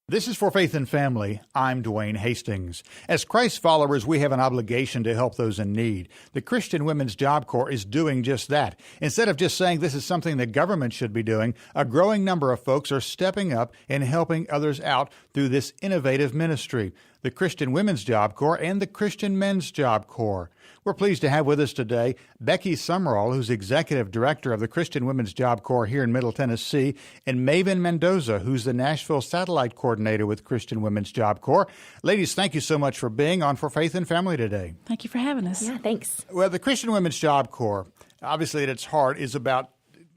This is For Faith and Family. I'm Dwayne Hastings. As Christ followers, we have an obligation to help those in need. The Christian Women's Job Corps is doing just that. Instead of just saying this is something the government should be doing, a growing number of folks are stepping up and helping others out through this innovative ministry, the Christian Women's Job Corps and the Christian Men's Job Corps. We're pleased to have with us today Becky Summerall, who's Executive Director of the Christian Women's Job Corps here in Middle Tennessee, and Maven Mendoza, who's the Nashville Satellite Coordinator with Christian Women's Job Corps. Ladies, thank you so much for being on For Faith and Family today. Thank you for having us. Yeah, thanks. Well, the Christian Women's Job Corps, obviously at its heart, is about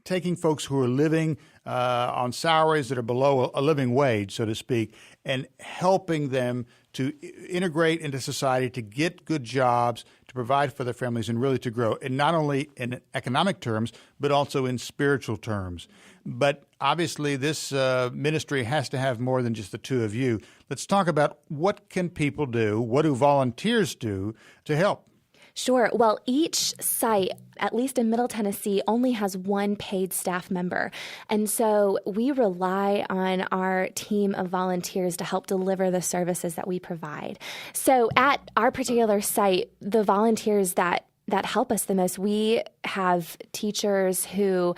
taking folks who are living on salaries that are below a living wage, so to speak, and helping them to integrate into society, to get good jobs, to provide for their families, and really to grow, and not only in economic terms, but also in spiritual terms. But obviously, this ministry has to have more than just the two of you. Let's talk about what can people do, what do volunteers do to help? Sure. Well, each site, at least in Middle Tennessee, only has one paid staff member. And so we rely on our team of volunteers to help deliver the services that we provide. So at our particular site, the volunteers that help us the most, we have teachers who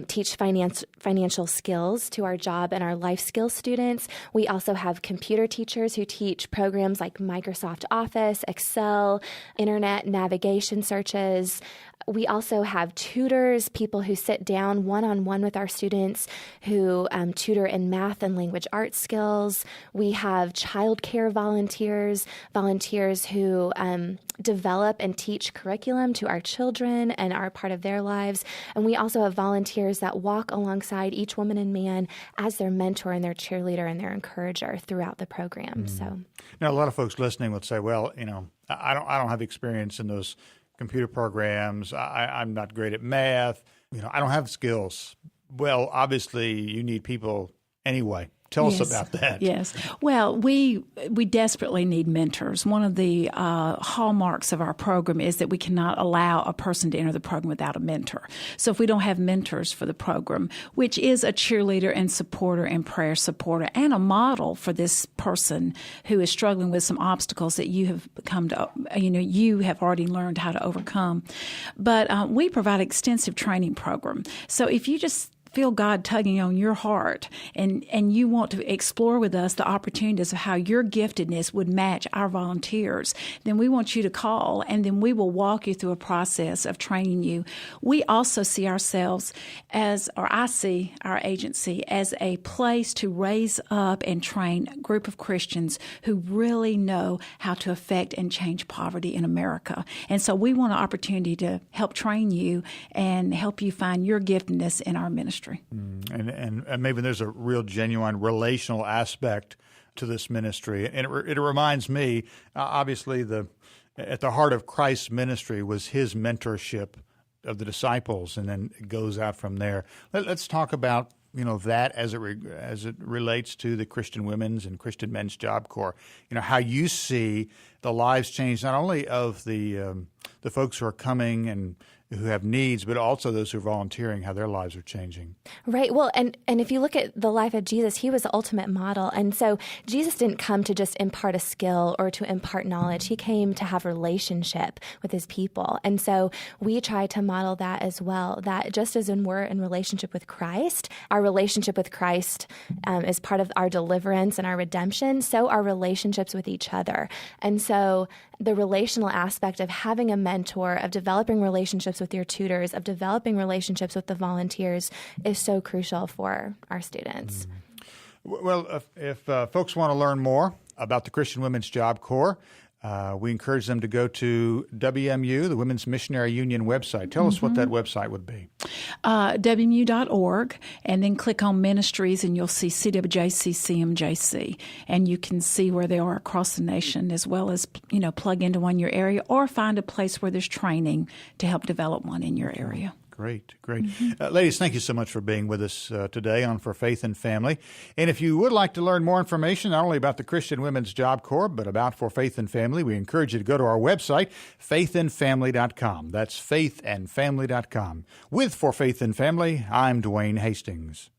teach financial skills to our job and our life skills students. We also have computer teachers who teach programs like Microsoft Office, Excel, internet navigation searches. We also have tutors, people who sit down one-on-one with our students who tutor in math and language arts skills. We have childcare volunteers who develop and teach curriculum to our children and are part of their lives. And we also have volunteers that walk alongside each woman and man as their mentor and their cheerleader and their encourager throughout the program. So now, a lot of folks listening would say, well, I don't have experience in those computer programs. I'm not great at math. I don't have skills. Well, obviously, you need people anyway. Tell us about that. Yes. Well, we desperately need mentors. One of the hallmarks of our program is that we cannot allow a person to enter the program without a mentor. So if we don't have mentors for the program, which is a cheerleader and supporter and prayer supporter and a model for this person who is struggling with some obstacles that you have come to, you have already learned how to overcome. But we provide extensive training program. So if you just feel God tugging on your heart and you want to explore with us the opportunities of how your giftedness would match our volunteers, then we want you to call, and then we will walk you through a process of training you. We also see ourselves I see our agency as a place to raise up and train a group of Christians who really know how to affect and change poverty in America. And so we want an opportunity to help train you and help you find your giftedness in our ministry. And maybe there's a real genuine relational aspect to this ministry. And it reminds me, obviously, at the heart of Christ's ministry was his mentorship of the disciples, and then it goes out from there. Let's talk about that as it relates to the Christian Women's and Christian Men's Job Corps. How you see the lives change, not only of the folks who are coming and who have needs, but also those who are volunteering, how their lives are changing. Right. Well, and if you look at the life of Jesus, he was the ultimate model. And so Jesus didn't come to just impart a skill or to impart knowledge. He came to have relationship with his people. And so we try to model that as well, that just as when we're in relationship with Christ, our relationship with Christ is part of our deliverance and our redemption, so our relationships with each other. And so the relational aspect of having a mentor, of developing relationships with your tutors, of developing relationships with the volunteers is so crucial for our students. Well, if folks want to learn more about the Christian Women's Job Corps, we encourage them to go to WMU, the Women's Missionary Union website. Tell us what that website would be. WMU.org, and then click on Ministries, and you'll see CWJC, CMJC, and you can see where they are across the nation, as well as plug into one in your area, or find a place where there's training to help develop one in your area. Great. Ladies, thank you so much for being with us today on For Faith and Family. And if you would like to learn more information, not only about the Christian Women's Job Corps, but about For Faith and Family, we encourage you to go to our website, faithandfamily.com. That's faithandfamily.com. With For Faith and Family, I'm Dwayne Hastings.